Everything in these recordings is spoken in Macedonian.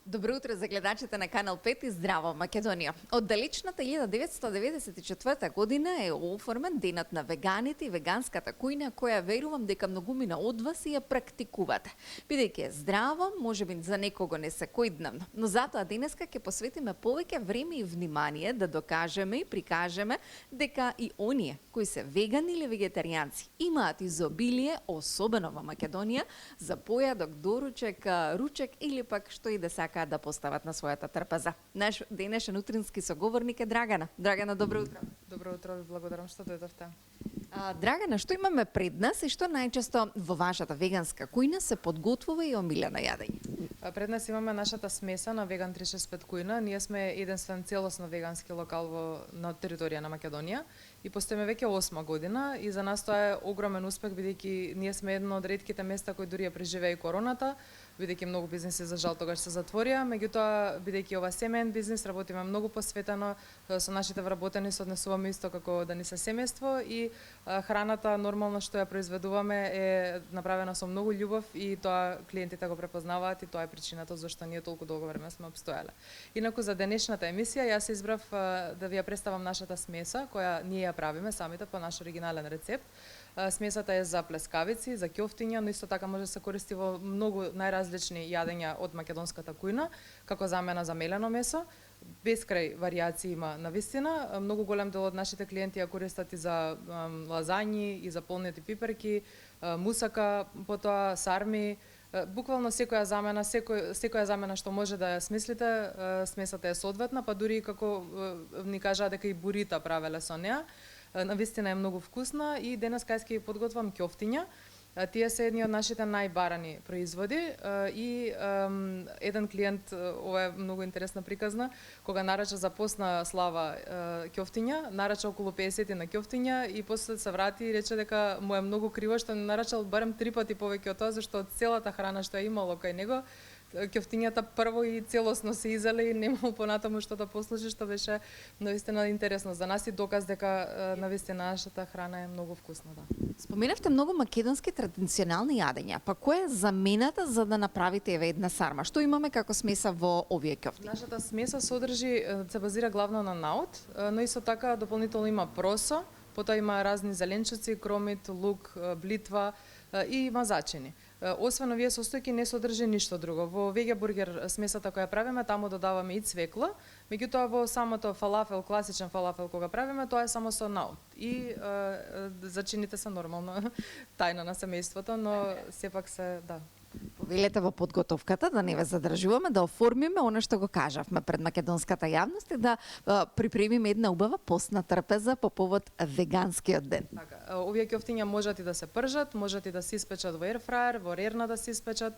Добро утро за гледачите на Канал 5 и здраво Македонија. Од далечната 1994 година е оформен денот на веганите и веганската кујна, која верувам дека многумина од вас ја практикувате. Бидејќи е здраво, можеби за некого не секојдневно, но затоа денеска ќе посветиме повеќе време и внимание да докажеме и прикажеме дека и оние кои се вегани или вегетаријанци имаат изобилие, особено во Македонија, за појадок, доручек, ручек или пак што и да сакаат да постават на својата трпеза. Наш денешен утрински соговорник е Драгана. Драгана, добро утро. Добро утро, ви благодарам што дојдовте. Драгана, што имаме пред нас и што најчесто во вашата веганска кујна се подготвува и омилено јадење? Пред нас имаме нашата смеса на Веган 365 кујна. Ние сме единствен целосно вегански локал на територија на Македонија и постоиме веќе 8 година и за нас тоа е огромен успех, бидејќи ние сме едно од ретките места кои дури ја преживеа и короната, бидејќи многу бизниси за жал тогаш се затворија, меѓутоа бидејќи ова семеен бизнис работиме многу посветено, со нашите вработени се однесуваме исто како да ни се семејство и храната нормално што ја произведуваме е направена со многу љубов и тоа клиентите го препознаваат и тоа е причината зашто ние толку долго време сме обстоеле. Инаку за денешната емисија јас избрав да ви ја представам нашата смеса која ние ја правиме самите по наш оригинален рецепт. Смесата е за плескавици, за ќофтиња, но исто така може да се користи во многу најразлични јадења од македонската кујна, како замена за мелено месо. Бескрај варијации има навистина. Многу голем дел од нашите клиенти ја користат и за лазањи, и за полнети пиперки, мусака, потоа сарми. Буквално секоја замена што може да ја смислите, смесата е соодветна, па дури како ни кажаа дека и бурита правеле со неа. Навистина е многу вкусна и денес кај ќе подготвам ќофтиња. Тие се едни од нашите најбарани производи и еден клиент, ова е многу интересна приказна, кога нарача за постна слава ќофтиња, нарача околу 50 на ќофтиња и после се врати и рече дека му е многу криво што не нарачал барем 3 пати повеќе од тоа, зашто од целата храна што е имало кај него, ќофтињата прво и целосно се изеле и немало понатаму што да послужи, што беше навистина интересно за нас и доказ дека навистина нашата храна е многу вкусна, да. Споменавте многу македонски традиционални јадења, па која е замената за да направите еве една сарма? Што имаме како смеса во овие ќофти? Нашата смеса се базира главно на наут, но исто така дополнително има просо, потоа има разни зеленчуци, кромит, лук, блитва и мазачини. Освен овие состојки не содржи ништо друго. Во веге бургер смесата која правиме, таму додаваме и цвекло, меѓутоа во самото фалафел, класичен фалафел кога правиме, тоа е само со наут. И зачините се нормално тајна на семејството, но сепак се, да. Повелете во подготовката, да не ве задржуваме, да оформиме она што го кажавме пред македонската јавност и да припремиме една убава постна трпеза по повод веганскиот ден. Така, овие ќофтиња можат и да се пржат, можат и да се испечат во ерфраер, во рерна да се испечат,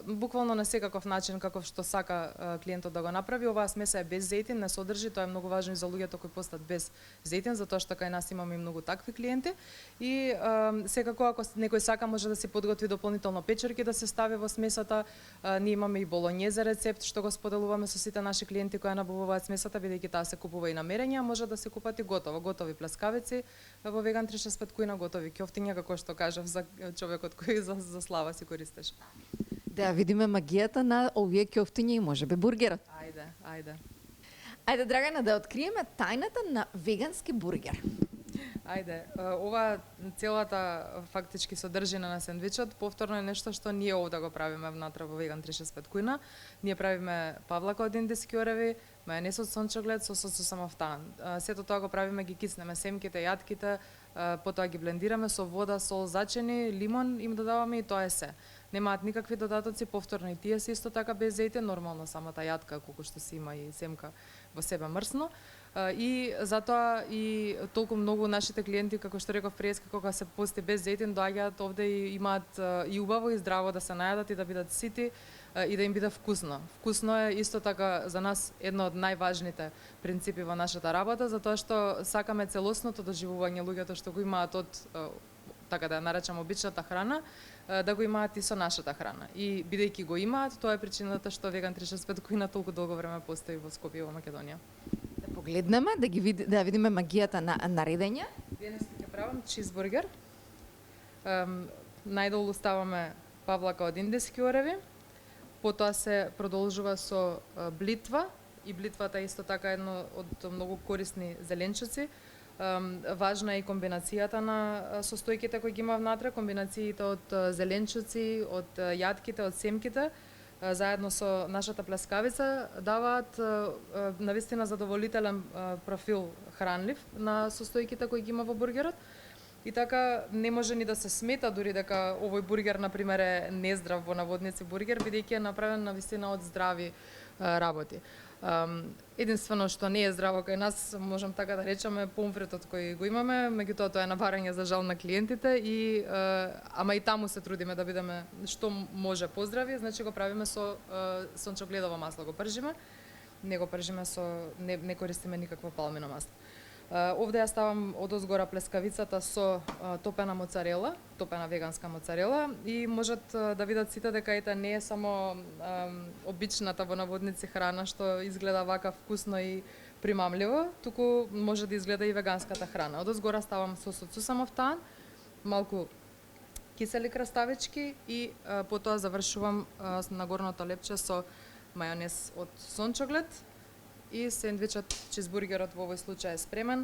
буквално на секаков начин каков што сака клиентот да го направи. Оваа смеса е без зејтин, не содржи, тоа е многу важно и за луѓето кои постат без зејтин, затоа што кај нас имаме и многу такви клиенти. И секако ако некој сака може да се подготви дополнително печурки да се стави во смесата. Ние имаме и болонјезе рецепт што го споделуваме со сите наши клиенти кои набавуваат смесата, бидејќи таа се купува и на мерење, може да се купат и готови плескавици во Веган 365 кујна, готови ќофтиња, како што кажав за човекот кој за слава си користеше. Да видиме магијата на овие ќофтиња и можеби бургерот. Ајде. Ајде, Драгана, да откриеме тајната на вегански бургер. Ајде, ова целата фактички содржина на сендвичот повторно е нешто што ние овде го правиме внатре во Веган 365 кујна. Ние правиме павлака од индиски ореви, мајонез од сончоглед, сосот со самофтан. Сето тоа го правиме, ги киснеме семките, јатките, потоа ги блендираме со вода, сол, зачини, лимон им додаваме и тоа е се. Немаат никакви додатоци, повторно и тие се исто така без зејтин, нормално самата јатка колку што се има и семка во себе мрсно. И затоа и толку многу нашите клиенти, како што реков преска, кога се пости без зејтин, доаѓаат овде и имаат и убаво и здраво да се најадат и да бидат сити и да им биде вкусно. Вкусно е исто така за нас едно од најважните принципи во нашата работа, затоа што сакаме целосното доживување луѓето што го имаат од така да ја наречам обичната храна, да го имаат и со нашата храна. И бидејќи го имаат, тоа е причината што Веган 365 кујна толку долго време постои во Скопје во Македонија. Да погледнеме, да видиме магијата на наредење. Денес ќе правам чизбургер. Најдолу ставаме павлака од индиски ореви, Потоа се продолжува со блитва, и блитвата е исто така едно од многу корисни зеленчуци. Важна е и комбинацијата на состојките кои ги има внатре, комбинациите од зеленчуци, од јатките, од семките, заедно со нашата плескавица даваат навистина задоволителен профил хранлив на состојките кои ги има во бургерот. И така не може ни да се смета дури дека овој бургер на пример е нездрав во наводници бургер, бидејќи е направен навистина од здрави работи. Единствено што не е здраво кај нас, можам така да речеме, помфритот кој го имаме, меѓутоа тоа е на барање за жал на клиентите и ама и таму се трудиме да бидеме што може поздрави, значи го правиме со сончогледово масло, го пржиме, не користиме никакво палмино масло. Овде ја ставам одозгора плескавицата со топена моцарела, топена веганска моцарела и можат да видат сите дека ета не е само обичната во наводници храна што изгледа вака вкусно и примамливо, туку може да изгледа и веганската храна. Одозгора ставам сос од сусамов таан, малку кисели краставички и потоа завршувам на горното лепче со мајонез од сончоглед. И сендвичот, чизбургерот во овој случај е спремен,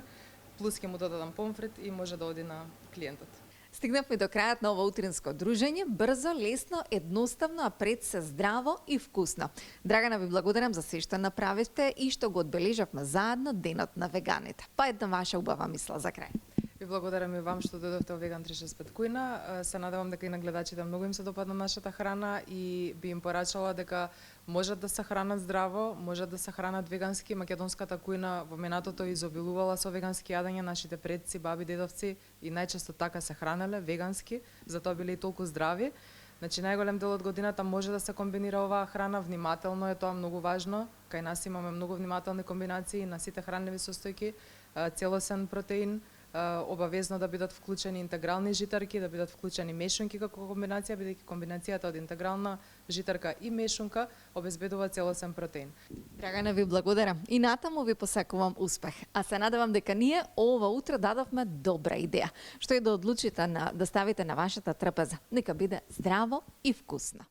плюс ќе му додадам помфрит и може да оди на клиентот. Стигнавме до крајот на ова утринско дружење, брзо, лесно, едноставно, а пред се здраво и вкусно. Драгана, ви благодарам за се што направивте и што го одбележавме заедно денот на веганите. Па една ваша убава мисла за крај. Ви благодарам и вам што дојдовте во Веган 365 кујна. Се надевам дека и на гледачите многу им се допадна нашата храна и би им порачала дека можат да се хранат здраво, можат да се хранат вегански. Македонската кујна во минатото изобилувала со вегански јадења, нашите предци, баби, дедовци и најчесто така се хранеле вегански, затоа биле и толку здрави. Значи најголем дел од годината може да се комбинира оваа храна, внимателно е тоа многу важно. Кај нас имаме многу внимателни комбинации на сите хранливи состојки, целосен протеин, обавезно да бидат вклучени интегрални житарки, да бидат вклучени мешунки како комбинација, бидејќи комбинацијата од интегрална житарка и мешунка обезбедува целосен протеин. Драгана, ви благодарам и натаму ви посакувам успех. А се надевам дека ние ова утро дадовме добра идеја, што е да одлучите да ставите на вашата трпеза. Нека биде здраво и вкусно.